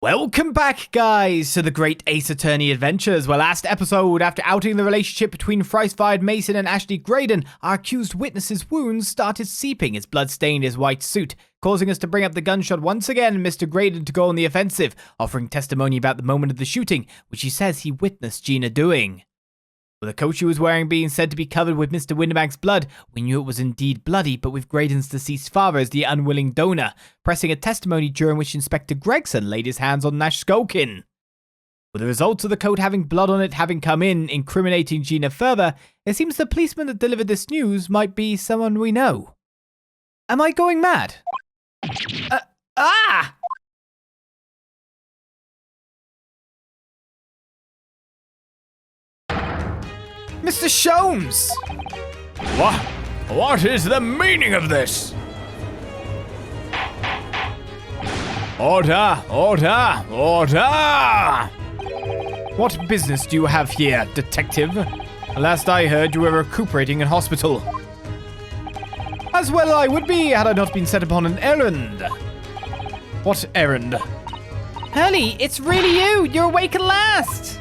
Welcome back, guys, to the Great Ace Attorney Adventures. Well, last episode, after outing the relationship between thrice-fired Mason and Ashley Graydon, our accused witness's wounds started seeping as blood stained his white suit, causing us to bring up the gunshot once again and Mr. Graydon to go on the offensive, offering testimony about the moment of the shooting, which he says he witnessed Gina doing. With the coat she was wearing being said to be covered with Mr. Winterbank's blood, we knew it was indeed bloody, but with Graydon's deceased father as the unwilling donor, pressing a testimony during which Inspector Gregson laid his hands on Nash Skulkin. With the results of the coat having blood on it having come in, incriminating Gina further, it seems the policeman that delivered this news might be someone we know. Am I going mad? Mr. Sholmes! What is the meaning of this? Order! Order! Order! What business do you have here, detective? Last I heard, you were recuperating in hospital. As well I would be, had I not been set upon an errand. What errand? Hurley, it's really you! You're awake at last!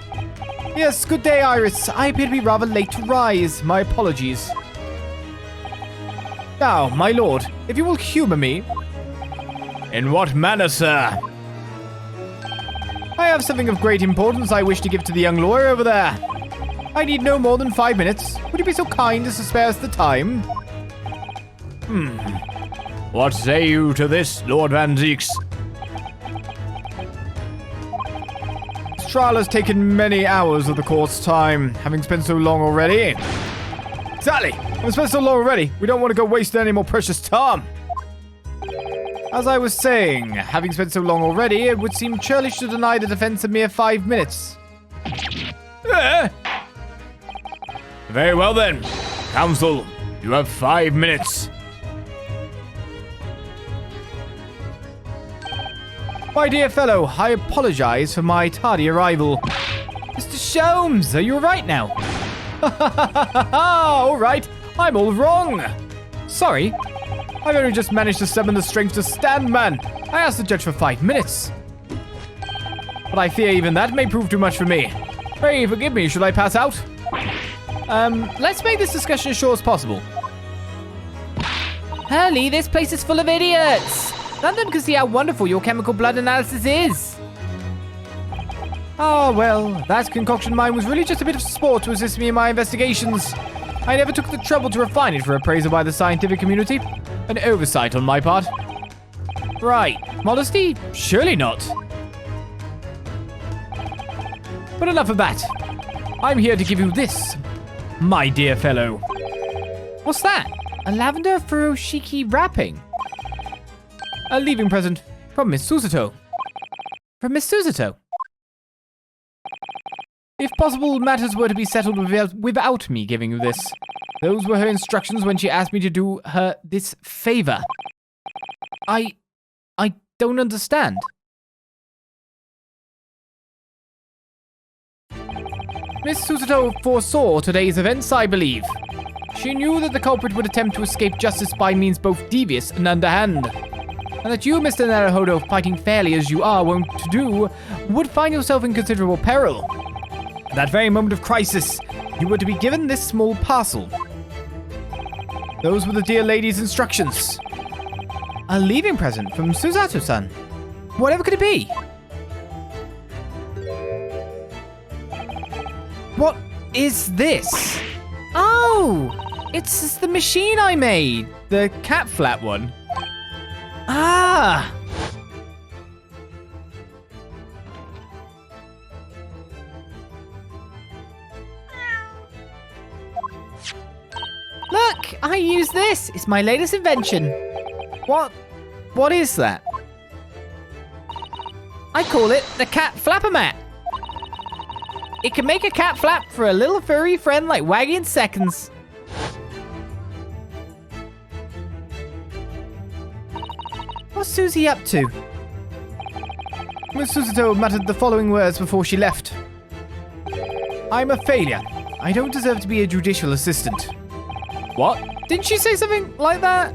Yes, good day, Iris. I appear to be rather late to rise. My apologies. Now, my lord, if you will humor me. In what manner, sir? I have something of great importance I wish to give to the young lawyer over there. I need no more than 5 minutes. Would you be so kind as to spare us the time? What say you to this, Lord Van Zeeks? This trial has taken many hours of the court's time, having spent so long already. Exactly! Having spent so long already, we don't want to go waste any more precious time. As I was saying, having spent so long already, it would seem churlish to deny the defense a mere 5 minutes. Very well then. Counsel, you have 5 minutes. My dear fellow, I apologize for my tardy arrival. Mr. Sholmes, are you alright now? Alright, I'm all wrong. Sorry, I've only just managed to summon the strength to stand, man. I asked the judge for 5 minutes. But I fear even that may prove too much for me. Pray forgive me, should I pass out? Let's make this discussion as short as possible. Hurley, this place is full of idiots. None of them can see how wonderful your chemical blood analysis is. Ah, well, that concoction mine was really just a bit of sport to assist me in my investigations. I never took the trouble to refine it for appraisal by the scientific community. An oversight on my part. Right, modesty? Surely not. But enough of that. I'm here to give you this, my dear fellow. What's that? A lavender furoshiki wrapping? A leaving present from Miss Susato. From Miss Susato? If possible, matters were to be settled without me giving you this. Those were her instructions when she asked me to do her this favor. I don't understand. Miss Susato foresaw today's events, I believe. She knew that the culprit would attempt to escape justice by means both devious and underhand. And that you, Mr. Naruhodo, fighting fairly as you are wont to do, would find yourself in considerable peril. At that very moment of crisis, you were to be given this small parcel. Those were the dear lady's instructions. A leaving present from Susato-san. Whatever could it be? What is this? Oh, it's the machine I made. The cat flap one. Ah! Look, I use this. It's my latest invention. What is that? I call it the cat flapper-mat. It can make a cat flap for a little furry friend like Waggy in seconds. What's Susie up to? Miss Susato muttered the following words before she left. I'm a failure. I don't deserve to be a judicial assistant. What? Didn't she say something like that?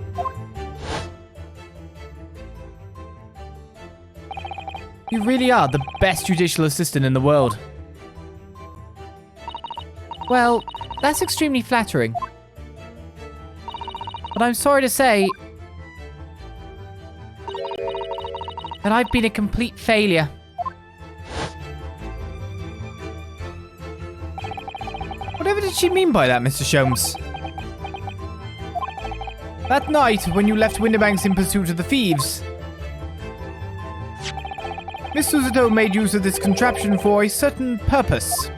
You really are the best judicial assistant in the world. Well, that's extremely flattering. But I'm sorry to say that I've been a complete failure. Whatever did she mean by that, Mr. Sholmes? That night, when you left Winterbanks in pursuit of the thieves, Miss Suzuto made use of this contraption for a certain purpose.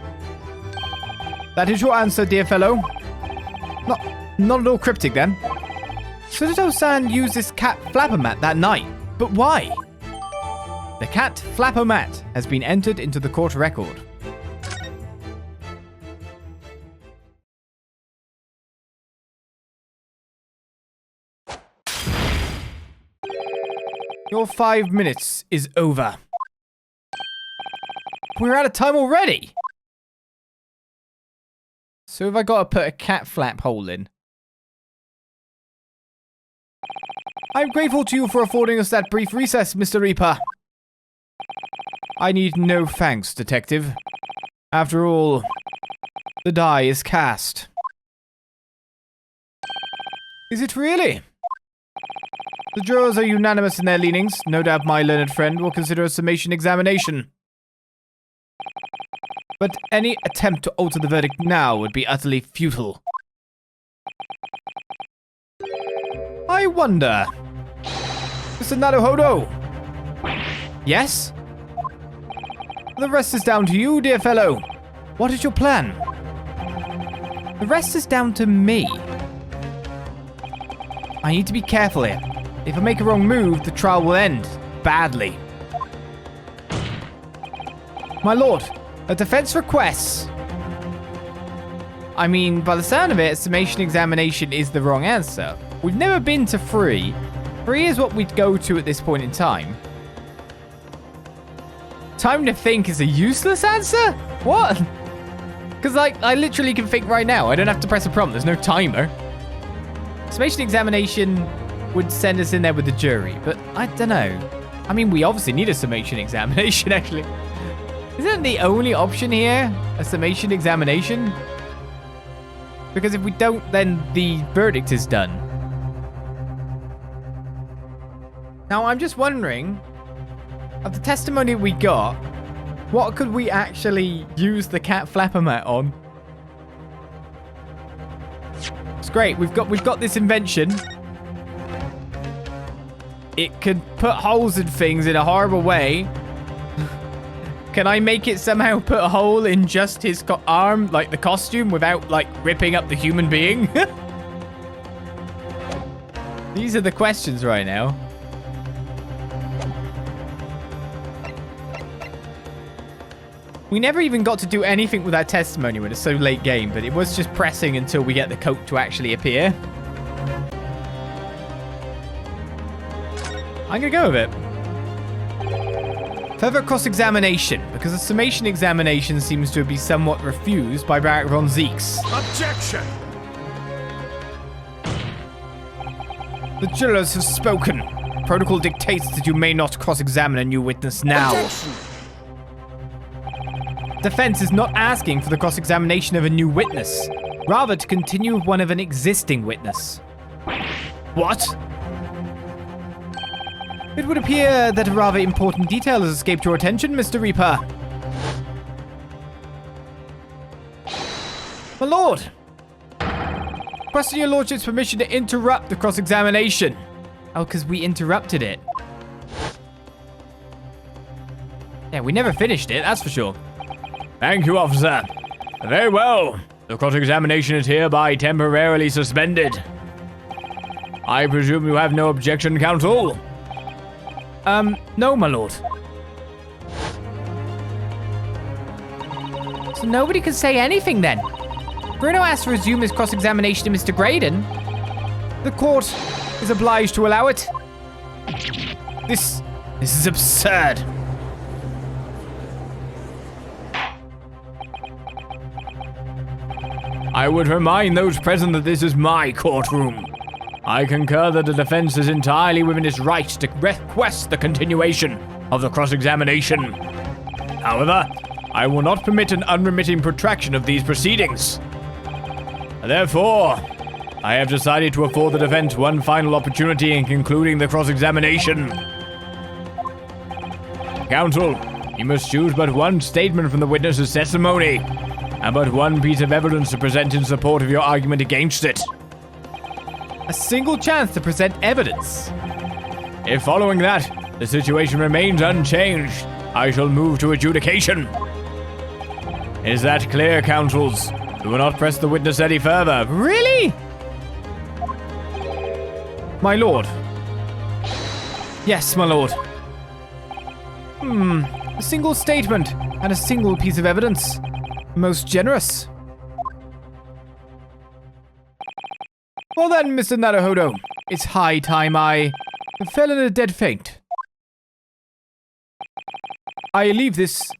That is your answer, dear fellow. Not at all cryptic, then. Suzuto-san used this cat flapper-mat that night. But why? The cat flapper-mat has been entered into the court record. Your 5 minutes is over. We're out of time already. So have I got to put a cat flap hole in? I'm grateful to you for affording us that brief recess, Mr. Reaper. I need no thanks, Detective. After all, the die is cast. Is it really? The jurors are unanimous in their leanings. No doubt my learned friend will consider a summation examination. But any attempt to alter the verdict now would be utterly futile. I wonder... Mr. Naruhodo! Yes? The rest is down to you, dear fellow. What is your plan? The rest is down to me. I need to be careful here. If I make a wrong move, the trial will end badly. My lord, a defense requests. I mean, by the sound of it, a summation examination is the wrong answer. We've never been to 3. 3 is what we'd go to at this point in time. Time to think is a useless answer? What? Because, like, I literally can think right now. I don't have to press a prompt. There's no timer. Summation examination would send us in there with the jury, but I don't know. I mean, we obviously need a summation examination, actually. Isn't the only option here a summation examination? Because if we don't, then the verdict is done. Now, I'm just wondering, of the testimony we got, what could we actually use the cat flapper mat on? It's great. We've got this invention. It could put holes in things in a horrible way. Can I make it somehow put a hole in just his arm, like the costume, without, like, ripping up the human being? These are the questions right now. We never even got to do anything with our testimony when it's so late game, but it was just pressing until we get the coat to actually appear. I'm gonna go with it. Further cross-examination, because the summation examination seems to be somewhat refused by Barak von Zeeks. Objection! The jurors have spoken. Protocol dictates that you may not cross-examine a new witness now. Objection! Defense is not asking for the cross-examination of a new witness, rather to continue with one of an existing witness. What? It would appear that a rather important detail has escaped your attention, Mr. Reaper. My lord! Requesting your lordship's permission to interrupt the cross-examination. Oh, because we interrupted it. Yeah, we never finished it, that's for sure. Thank you, officer. Very well. The cross-examination is hereby temporarily suspended. I presume you have no objection, counsel? No, my lord. So nobody can say anything then? Bruno asked to resume his cross-examination of Mr. Graydon. The court is obliged to allow it. This is absurd. I would remind those present that this is my courtroom. I concur that the defense is entirely within its right to request the continuation. of the cross-examination. However, I will not permit an unremitting protraction of these proceedings. Therefore, I have decided to afford the defense one final opportunity in concluding the cross-examination. Counsel, you must choose but one statement from the witness's testimony, and but one piece of evidence to present in support of your argument against it. A single chance to present evidence. If following that, the situation remains unchanged, I shall move to adjudication. Is that clear, counsels? We will not press the witness any further. Really? My lord. Yes, my lord. A single statement and a single piece of evidence. Most generous. Well then, Mr. Naruhodo, it's high time I fell in a dead faint. I leave this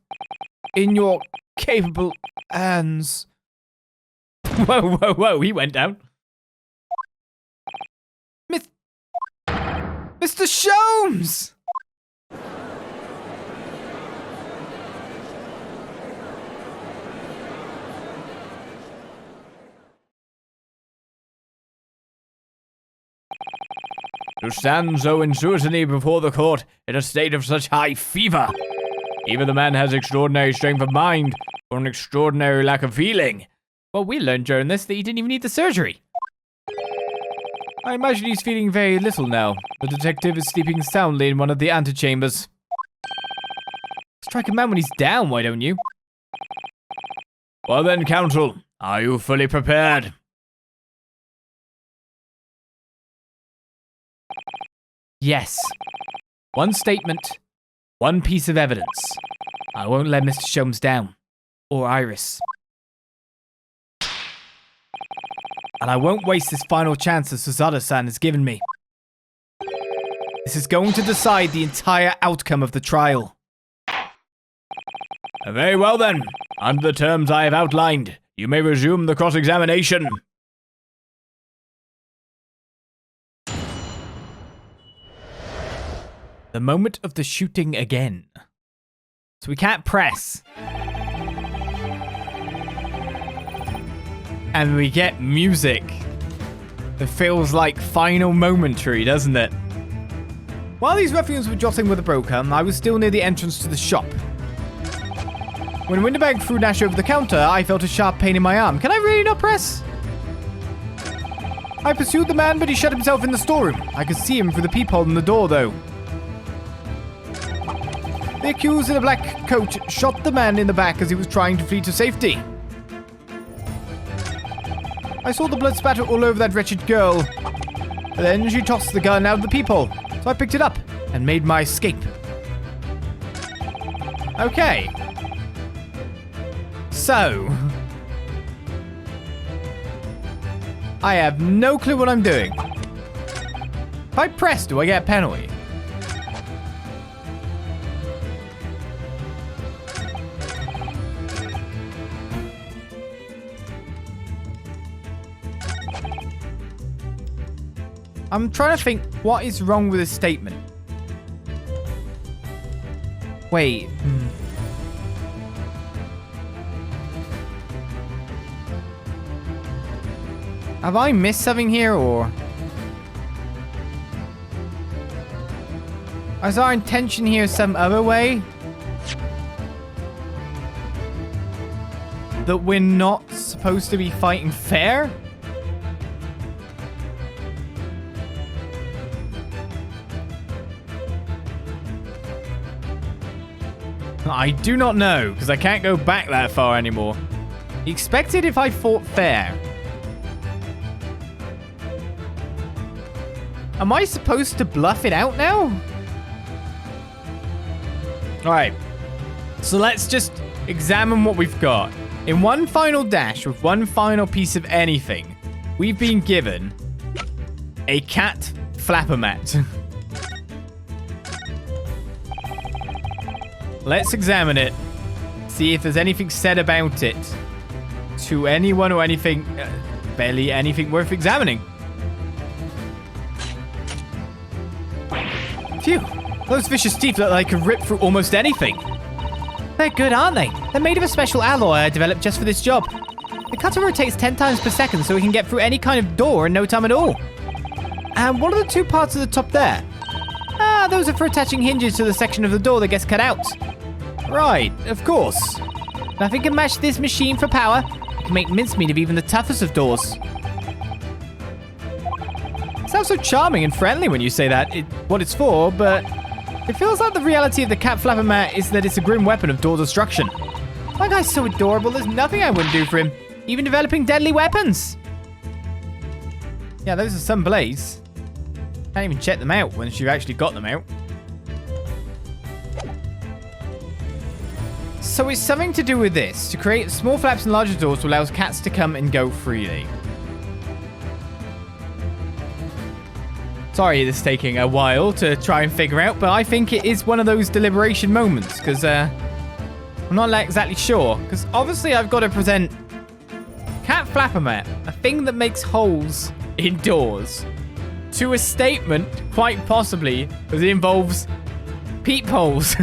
in your capable hands. Whoa, whoa, whoa, he went down. Mr. Sholmes! To stand so insolently before the court in a state of such high fever. Either the man has extraordinary strength of mind or an extraordinary lack of feeling. Well, we learned during this that he didn't even need the surgery. I imagine he's feeling very little now. The detective is sleeping soundly in one of the antechambers. Strike a man when he's down, why don't you? Well then, counsel, are you fully prepared? Yes. One statement, one piece of evidence. I won't let Mr. Sholmes down. Or Iris. And I won't waste this final chance that Suzuda-san has given me. This is going to decide the entire outcome of the trial. Very well then. Under the terms I have outlined, you may resume the cross-examination. The moment of the shooting again. So we can't press. And we get music. It feels like final momentary, doesn't it? While these ruffians were jostling with the broker, I was still near the entrance to the shop. When Winterbank threw Nash over the counter, I felt a sharp pain in my arm. Can I really not press? I pursued the man, but he shut himself in the storeroom. I could see him through the peephole in the door, though. The accused in a black coat shot the man in the back as he was trying to flee to safety. I saw the blood spatter all over that wretched girl. Then she tossed the gun out of the peephole, so I picked it up and made my escape. Okay. So, I have no clue what I'm doing. If I press, do I get a penalty? I'm trying to think, what is wrong with this statement? Wait. Have I missed something here, or? Is our intention here some other way? That we're not supposed to be fighting fair? I do not know, because I can't go back that far anymore. He expected if I fought fair. Am I supposed to bluff it out now? Alright. So let's just examine what we've got. In one final dash, with one final piece of anything, we've been given a cat flapper mat. Let's examine it. See if there's anything said about it to anyone or anything, barely anything worth examining. Phew. Those vicious teeth look like they could rip through almost anything. They're good, aren't they? They're made of a special alloy I developed just for this job. The cutter rotates 10 times per second so we can get through any kind of door in no time at all. And what are the two parts at the top there? Ah, those are for attaching hinges to the section of the door that gets cut out. Right, of course. Nothing can match this machine for power. It can make mincemeat of even the toughest of doors. It sounds so charming and friendly when you say that, what it's for, but it feels like the reality of the cat flapper mat is that it's a grim weapon of door destruction. My guy's so adorable, there's nothing I wouldn't do for him. Even developing deadly weapons. Yeah, those are some blades. Can't even check them out once you've actually got them out. So it's something to do with this, to create small flaps and larger doors to allow cats to come and go freely. Sorry this is taking a while to try and figure out, but I think it is one of those deliberation moments, because I'm not exactly sure. Because obviously I've got to present cat flapper mat, a thing that makes holes in doors, to a statement, quite possibly, that involves peepholes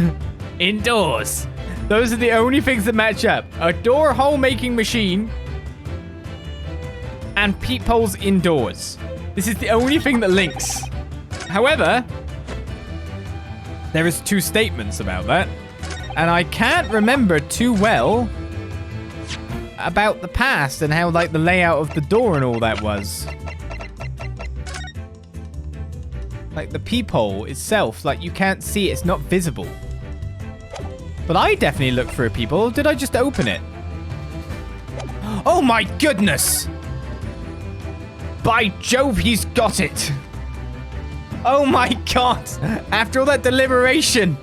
indoors. Those are the only things that match up. A door hole making machine and peepholes indoors. This is the only thing that links. However, there is two statements about that, and I can't remember too well about the past and how like the layout of the door and all that was. Like the peephole itself, like you can't see it, it's not visible. But I definitely looked for a peephole. Did I just open it? Oh my goodness! By Jove, he's got it! Oh my god! After all that deliberation,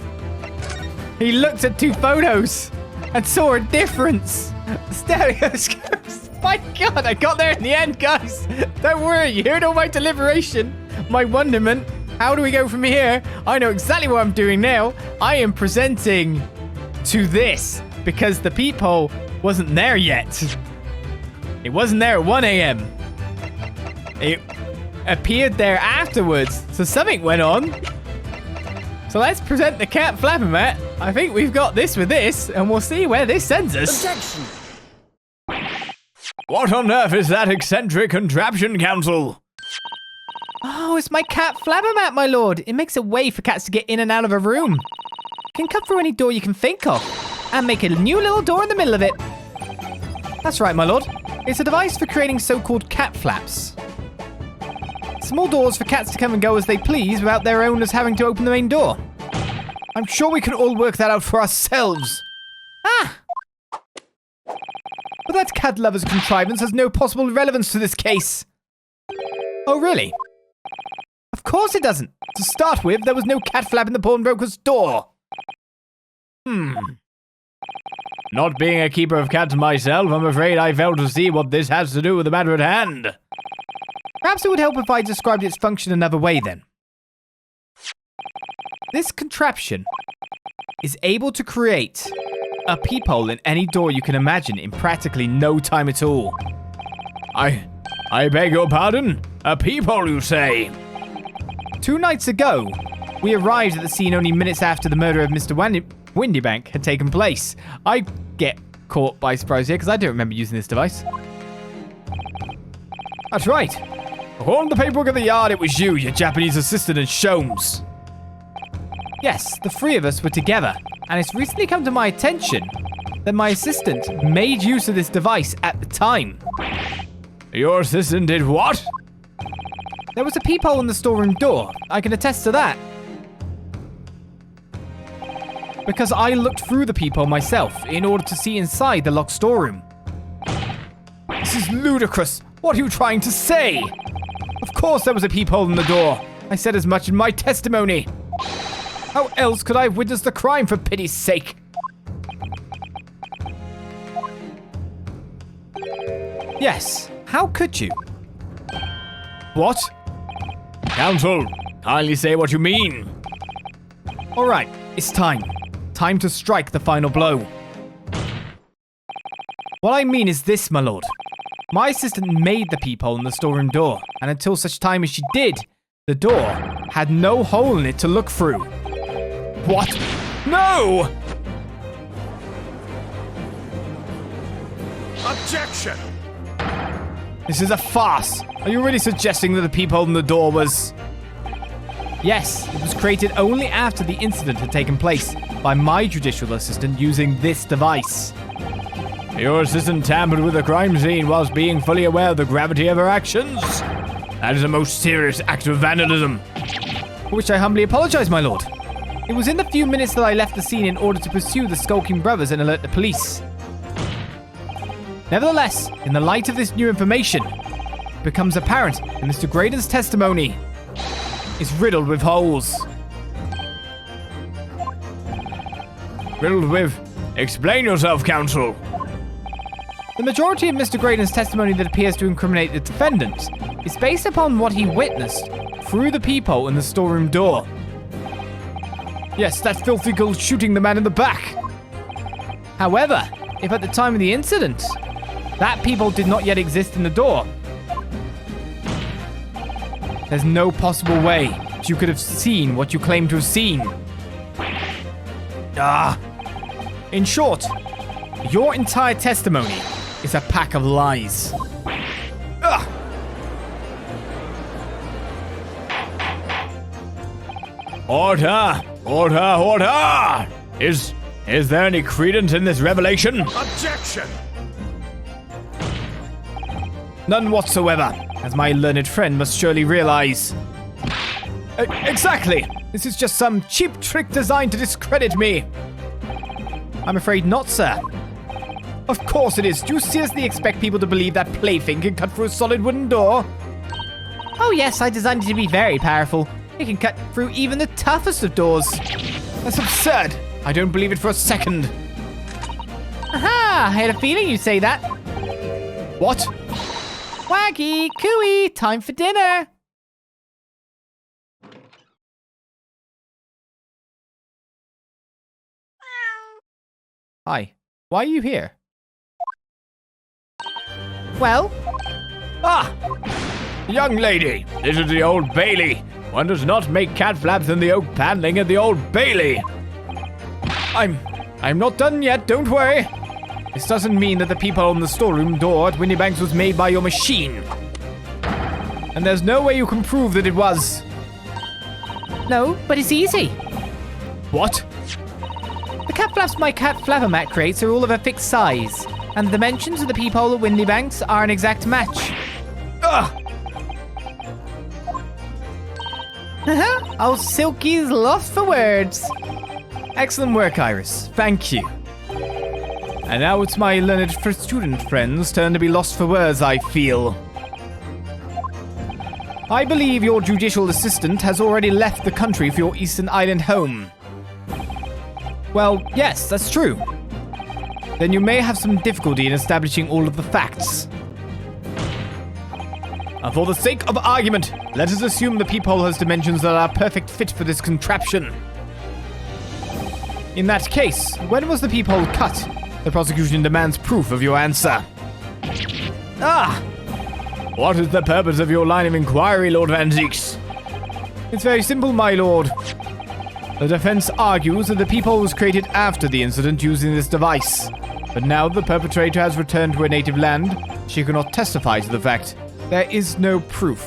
he looked at two photos and saw a difference. Stereoscopes. My god, I got there in the end, guys. Don't worry, you heard all my deliberation, my wonderment. How do we go from here? I know exactly what I'm doing now. I am presenting to this because the peephole wasn't there yet. It wasn't there at 1 a.m. It appeared there afterwards, so something went on. So let's present the cat flapper mat. I think we've got this with this, and we'll see where this sends us. Objection! What on earth is that eccentric contraption, Council? Oh, it's my cat flapper mat, my lord. It makes a way for cats to get in and out of a room. It can cut through any door you can think of, and make a new little door in the middle of it. That's right, my lord. It's a device for creating so-called cat flaps. Small doors for cats to come and go as they please without their owners having to open the main door. I'm sure we can all work that out for ourselves. Ah! But that cat lover's contrivance has no possible relevance to this case. Oh, really? Of course it doesn't. To start with, there was no cat flap in the pawnbroker's door. Not being a keeper of cats myself, I'm afraid I fail to see what this has to do with the matter at hand. Perhaps it would help if I described its function another way then. This contraption is able to create a peephole in any door you can imagine in practically no time at all. I beg your pardon? A peephole, you say? 2 nights ago, we arrived at the scene only minutes after the murder of Mr. Windybank had taken place. I get caught by surprise here because I don't remember using this device. That's right. According to the paperwork of the yard, it was you, your Japanese assistant, and Sholmes. Yes, the 3 of us were together, and it's recently come to my attention that my assistant made use of this device at the time. Your assistant did what? There was a peephole in the storeroom door. I can attest to that. Because I looked through the peephole myself in order to see inside the locked storeroom. This is ludicrous. What are you trying to say? Of course there was a peephole in the door. I said as much in my testimony. How else could I have witnessed the crime, for pity's sake? Yes, how could you? What? Counsel, kindly say what you mean. All right, it's time. Time to strike the final blow. What I mean is this, my lord. My assistant made the peephole in the storeroom door, and until such time as she did, the door had no hole in it to look through. What? No! Objection! This is a farce. Are you really suggesting that the peephole in the door was... Yes, it was created only after the incident had taken place by my judicial assistant using this device. Your assistant tampered with the crime scene whilst being fully aware of the gravity of her actions? That is a most serious act of vandalism. For which I humbly apologize, my lord. It was in the few minutes that I left the scene in order to pursue the skulking brothers and alert the police. Nevertheless, in the light of this new information, it becomes apparent that Mr. Graydon's testimony is riddled with holes. Riddled with... Explain yourself, counsel. The majority of Mr. Graydon's testimony that appears to incriminate the defendant is based upon what he witnessed through the peephole in the storeroom door. Yes, that filthy girl shooting the man in the back. However, if at the time of the incident, that peephole did not yet exist in the door, there's no possible way that you could have seen what you claim to have seen. In short, your entire testimony is a pack of lies. Order! Order! Order! Is there any credence in this revelation? Objection! None whatsoever, as my learned friend must surely realize. Exactly! This is just some cheap trick designed to discredit me. I'm afraid not, sir. Of course it is. Do you seriously expect people to believe that plaything can cut through a solid wooden door? Oh yes, I designed it to be very powerful. It can cut through even the toughest of doors. That's absurd. I don't believe it for a second. Aha! I had a feeling you'd say that. What? Waggy, cooey, time for dinner. Hi, why are you here? Well? Ah! Young lady, this is the Old Bailey. One does not make cat flaps in the oak paneling at the Old Bailey. I'm not done yet, don't worry. This doesn't mean that the peephole in the storeroom door at Windybanks was made by your machine. And there's no way you can prove that it was. No, but it's easy. What? The cat flaps my cat flappermat creates are all of a fixed size, and the dimensions of the peephole at Windybanks are an exact match. Ugh! Oh, Silky's lost for words. Excellent work, Iris. Thank you. And now it's my learned student friend's turn to be lost for words, I feel. I believe your judicial assistant has already left the country for your Eastern Island home. Well, yes, that's true. Then you may have some difficulty in establishing all of the facts. And for the sake of argument, let us assume the peephole has dimensions that are a perfect fit for this contraption. In that case, when was the peephole cut? The prosecution demands proof of your answer. Ah! What is the purpose of your line of inquiry, Lord Van Zieks? It's very simple, my lord. The defense argues that the peephole was created after the incident using this device. But now the perpetrator has returned to her native land, she cannot testify to the fact. There is no proof.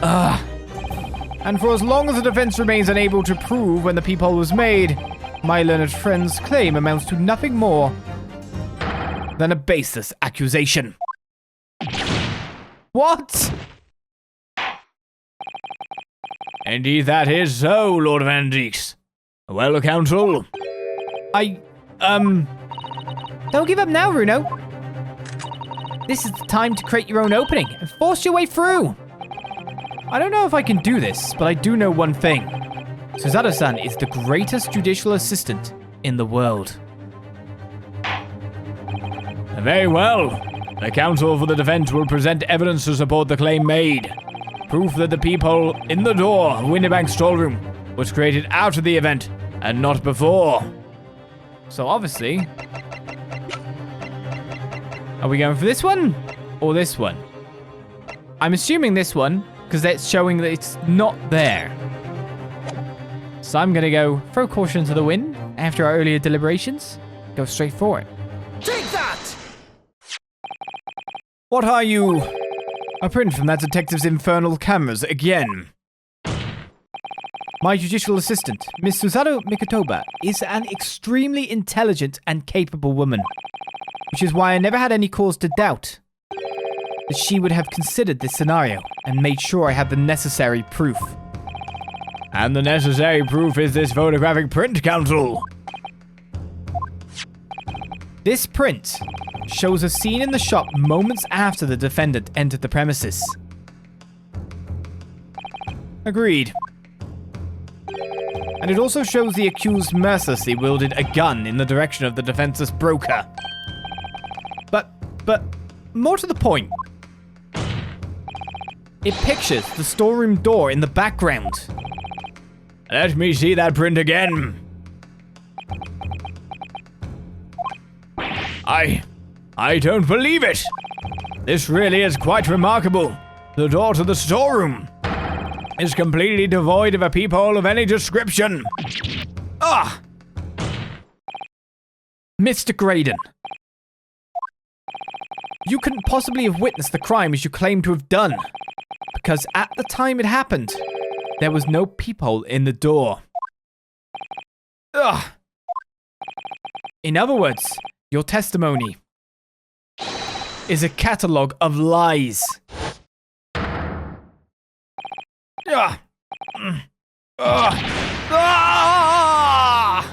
And for as long as the defense remains unable to prove when the peephole was made, my learned friend's claim amounts to nothing more than a baseless accusation. What? Indeed, that is so, Lord Van Zieks. Well, counsel. Don't give up now, Runo. This is the time to create your own opening and force your way through. I don't know if I can do this, but I do know one thing. Suzato-san is the greatest judicial assistant in the world. Very well. The counsel for the defense will present evidence to support the claim made. Proof that the peephole in the door of Windybank's storeroom was created after the event and not before. So obviously... Are we going for this one or this one? I'm assuming this one because that's showing that it's not there. So I'm gonna go throw caution to the wind after our earlier deliberations. Go straight for it. Take that! What are you? A print from that detective's infernal cameras again. My judicial assistant, Miss Suzaru Mikotoba, is an extremely intelligent and capable woman, which is why I never had any cause to doubt that she would have considered this scenario and made sure I had the necessary proof. And the necessary proof is this photographic print, Counsel. This print shows a scene in the shop moments after the defendant entered the premises. Agreed. And it also shows the accused mercilessly wielded a gun in the direction of the defenseless broker. But, more to the point, it pictures the storeroom door in the background. Let me see that print again. I don't believe it. This really is quite remarkable. The door to the storeroom is completely devoid of a peephole of any description. Ah! Mr. Graydon, you couldn't possibly have witnessed the crime as you claim to have done, because at the time it happened, there was no peephole in the door. Ugh! In other words, your testimony is a catalogue of lies. Ugh! Ugh! Ah!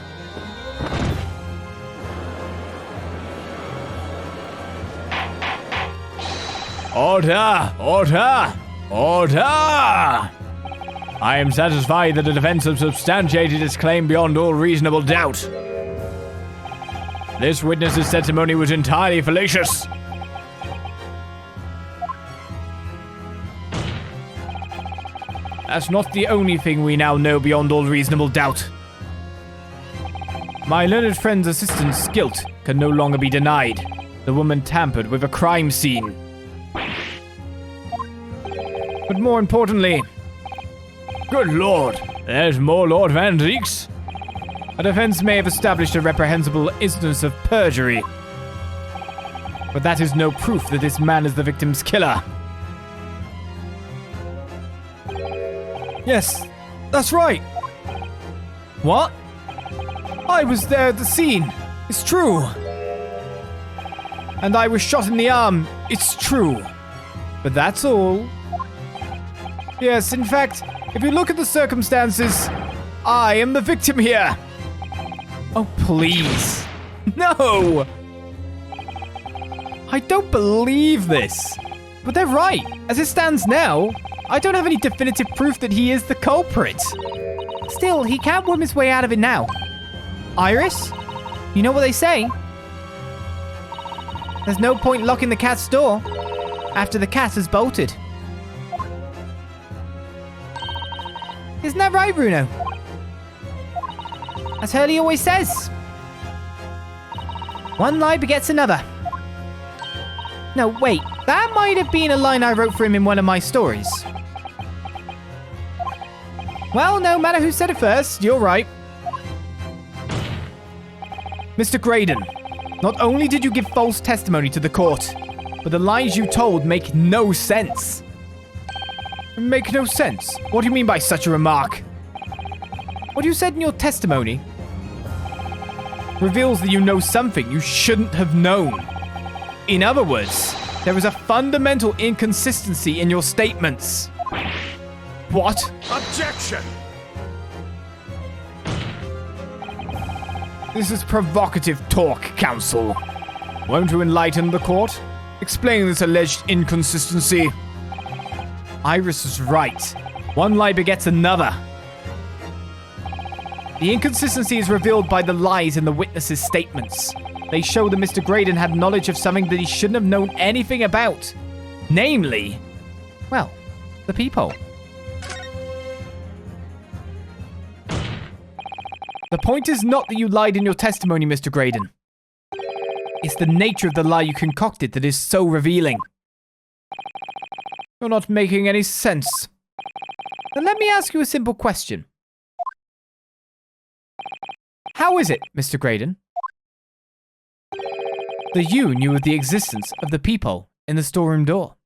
Order! Order! Order! I am satisfied that the defense has substantiated its claim beyond all reasonable doubt. This witness's testimony was entirely fallacious. That's not the only thing we now know beyond all reasonable doubt. My learned friend's assistant's guilt can no longer be denied. The woman tampered with a crime scene. But more importantly, Good Lord, there's more Lord Van Zieks? a defense may have established a reprehensible instance of perjury, but that is no proof that this man is the victim's killer. Yes, that's right. What? I was there at the scene. It's true. And I was shot in the arm. It's true. But that's all. Yes, in fact, if you look at the circumstances, I am the victim here. Oh, please. No! I don't believe this. But they're right. As it stands now, I don't have any definitive proof that he is the culprit. Still, he can't worm his way out of it now. Iris, you know what they say? There's no point locking the cat's door after the cat has bolted. Isn't that right, Bruno? As Hurley always says. One lie begets another. No, wait. That might have been a line I wrote for him in one of my stories. Well, no matter who said it first, you're right. Mr. Graydon, not only did you give false testimony to the court, but the lies you told make no sense. Make no sense? What do you mean by such a remark? What you said in your testimony reveals that you know something you shouldn't have known. In other words, there is a fundamental inconsistency in your statements. What? Objection! This is provocative talk, counsel. Won't you enlighten the court? Explain this alleged inconsistency. Iris is right. One lie begets another. The inconsistency is revealed by the lies in the witnesses' statements. They show that Mr. Graydon had knowledge of something that he shouldn't have known anything about. Namely, well, the peephole. The point is not that you lied in your testimony, Mr. Graydon. It's the nature of the lie you concocted that is so revealing. You're not making any sense. Then let me ask you a simple question. How is it, Mr. Graydon, that you knew of the existence of the peephole in the storeroom door?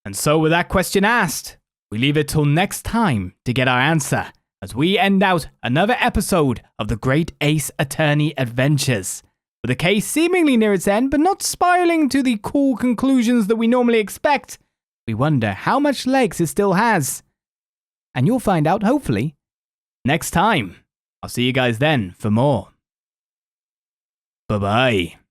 And so with that question asked, we leave it till next time to get our answer as we end out another episode of the Great Ace Attorney Adventures. With the case seemingly near its end, but not spiraling to the cool conclusions that we normally expect, we wonder how much legs it still has. And you'll find out, hopefully, next time. I'll see you guys then for more. Bye-bye.